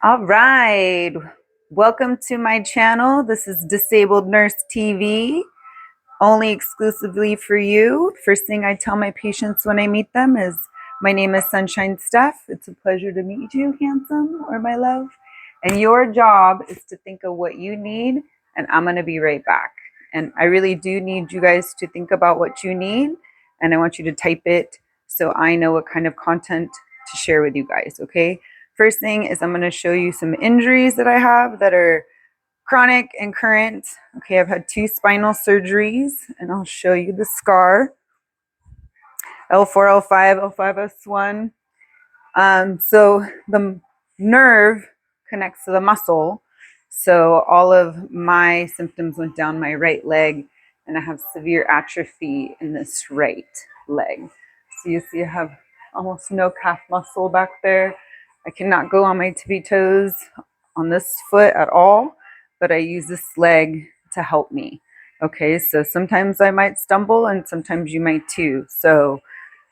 All right. Welcome to my channel. This is Disabled Nurse TV, only exclusively for you. First thing I tell my patients when I meet them is, my name is Sunshine Steph. It's a pleasure to meet you, handsome, or my love. And your job is to think of what you need, and I'm going to be right back. And I really do need you guys to think about what you need, and I want you to type it so I know what kind of content to share with you guys, okay? First thing is I'm going to show you some injuries that I have that are chronic and current. Okay, I've had 2 spinal surgeries, and I'll show you the scar. L4, L5, L5S1. So the nerve connects to the muscle. So all of my symptoms went down my right leg, and I have severe atrophy in this right leg. So you see I have almost no calf muscle back there. I cannot go on my tippy toes on this foot at all, but I use this leg to help me. Okay, so sometimes I might stumble and sometimes you might too. So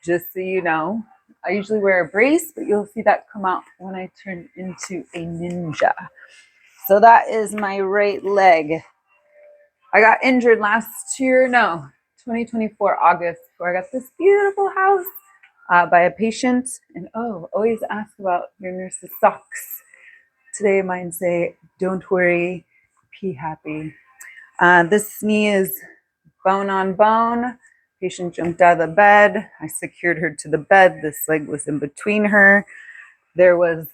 just so you know, I usually wear a brace, but you'll see that come out when I turn into a ninja. So that is my right leg. I got injured last year, 2024 August, where I got this beautiful house by a patient. And always ask about your nurse's socks. Today mine say, don't worry, be happy. This knee is bone on bone. Patient jumped out of the bed. I secured her to the bed. This leg was in between her. There was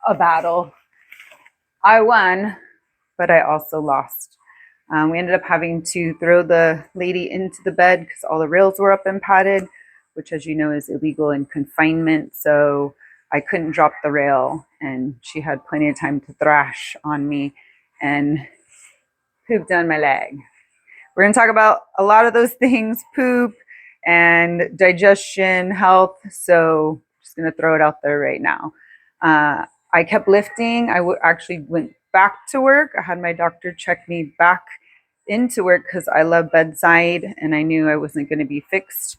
a battle. I won, but I also lost. We ended up having to throw the lady into the bed because all the rails were up and padded, which, as you know, is illegal in confinement. So I couldn't drop the rail, and she had plenty of time to thrash on me and poop down my leg. We're going to talk about a lot of those things, poop and digestion, health. So I'm just going to throw it out there right now. I kept lifting. I actually went back to work. I had my doctor check me back into work because I love bedside and I knew I wasn't going to be fixed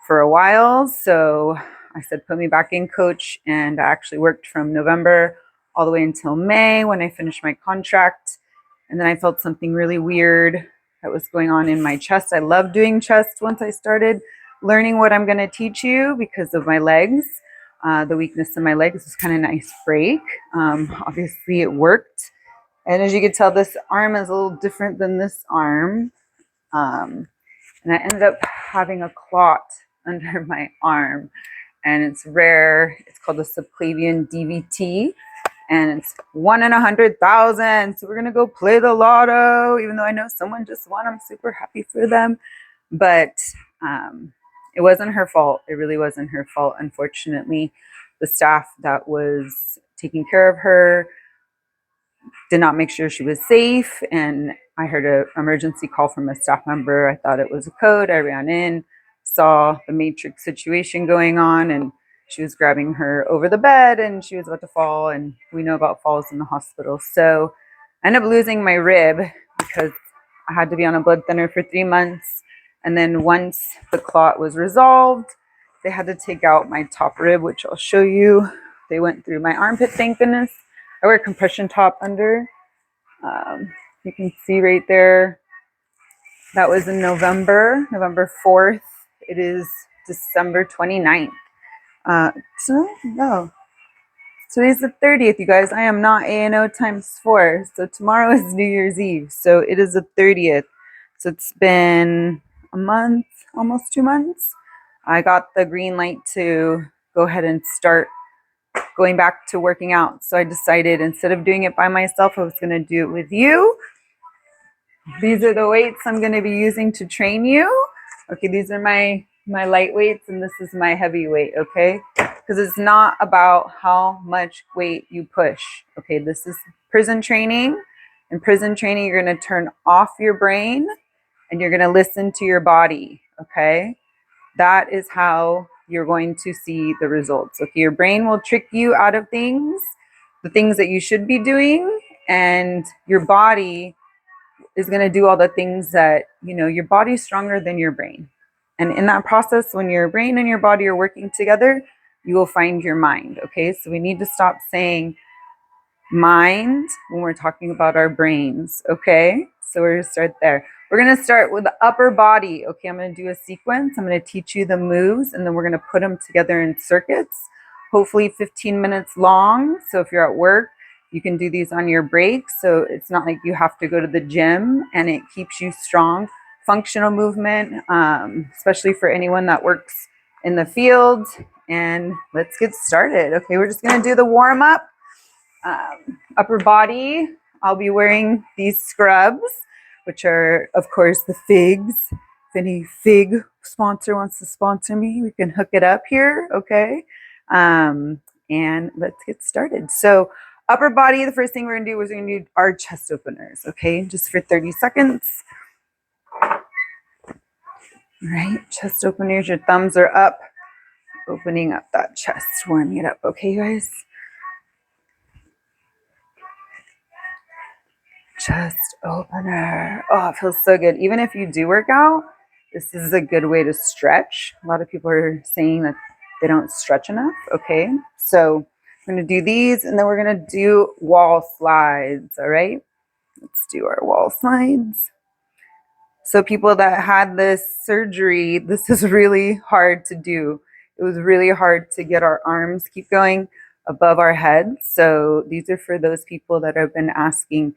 for a while. So I said, put me back in, coach. And I actually worked from November all the way until May when I finished my contract. And then I felt something really weird that was going on in my chest. I love doing chest once I started learning what I'm going to teach you because of my legs. The weakness in my legs was kind of nice break. Obviously it worked. And as you can tell, this arm is a little different than this arm. And I ended up having a clot under my arm, and it's rare. It's called the subclavian DVT, and it's 1 in 100,000. So we're gonna go play the lotto, even though I know someone just won. I'm super happy for them, but it wasn't her fault. It really wasn't her fault. Unfortunately, the staff that was taking care of her did not make sure she was safe, and I heard an emergency call from a staff member. I thought it was a code. I ran in, saw the matrix situation going on, and she was grabbing her over the bed and she was about to fall, and we know about falls in the hospital. So I ended up losing my rib because I had to be on a blood thinner for 3 months. And then once the clot was resolved, they had to take out my top rib, which I'll show you. They went through my armpit, thank goodness. I wear a compression top under. You can see right there, that was in November 4th. It is December 29th. Today's the 30th, you guys. I am not A&O times 4. So tomorrow is New Year's Eve. So it is the 30th. So it's been a month, almost 2 months. I got the green light to go ahead and start going back to working out. So I decided instead of doing it by myself, I was going to do it with you. These are the weights I'm going to be using to train you. Okay, these are my light weights, and this is my heavy weight, okay? Because it's not about how much weight you push. Okay, this is prison training. In prison training, you're going to turn off your brain and you're going to listen to your body, okay? That is how you're going to see the results. Okay, your brain will trick you out of things, the things that you should be doing, and your body is going to do all the things that, your body's stronger than your brain. And in that process, when your brain and your body are working together, you will find your mind. Okay, so we need to stop saying, mind when we're talking about our brains, okay? So we're gonna start there. We're gonna start with the upper body, okay? I'm gonna do a sequence. I'm gonna teach you the moves, and then we're gonna put them together in circuits, hopefully 15 minutes long. So if you're at work, you can do these on your break. So it's not like you have to go to the gym, and it keeps you strong. Functional movement, especially for anyone that works in the field. And let's get started. Okay, we're just gonna do the warm up. Upper body, I'll be wearing these scrubs, which are, of course, the figs. If any fig sponsor wants to sponsor me, we can hook it up here, okay? And let's get started. So upper body, the first thing we're gonna do is we're gonna do our chest openers, okay? Just for 30 seconds. All right, chest openers, your thumbs are up, opening up that chest, warming it up, okay, guys? Chest opener. Oh, it feels so good. Even if you do work out, this is a good way to stretch. A lot of people are saying that they don't stretch enough. Okay, so I'm going to do these, and then we're going to do wall slides. All right, let's do our wall slides. So people that had this surgery, this is really hard to do. It was really hard to get our arms keep going above our heads. So these are for those people that have been asking,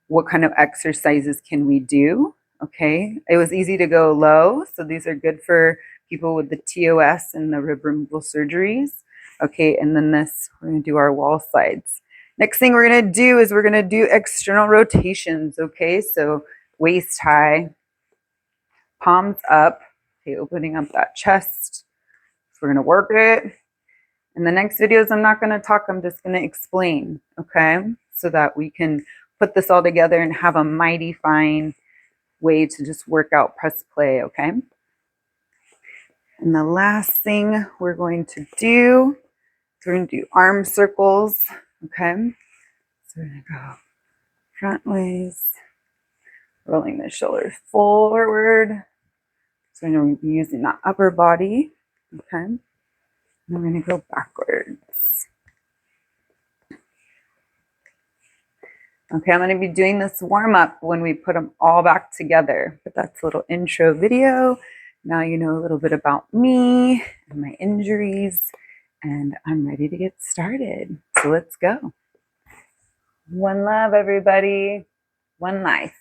what kind of exercises can we do? Okay, it was easy to go low. So these are good for people with the TOS and the rib removal surgeries. Okay, and then this, we're gonna do our wall slides. Next thing we're gonna do is we're gonna do external rotations. Okay, so waist high, palms up, okay, opening up that chest. So we're gonna work it. In the next videos, I'm not gonna talk, I'm just gonna explain, okay? So that we can put this all together and have a mighty fine way to just work out press play, okay? And the last thing we're going to do is we're gonna do arm circles, okay? So we're gonna go front ways, rolling the shoulders forward. So we're gonna be using the upper body, okay? And we're gonna go backwards. Okay, I'm going to be doing this warm up when we put them all back together. But that's a little intro video. Now you know a little bit about me and my injuries, and I'm ready to get started. So let's go. One love, everybody. One life.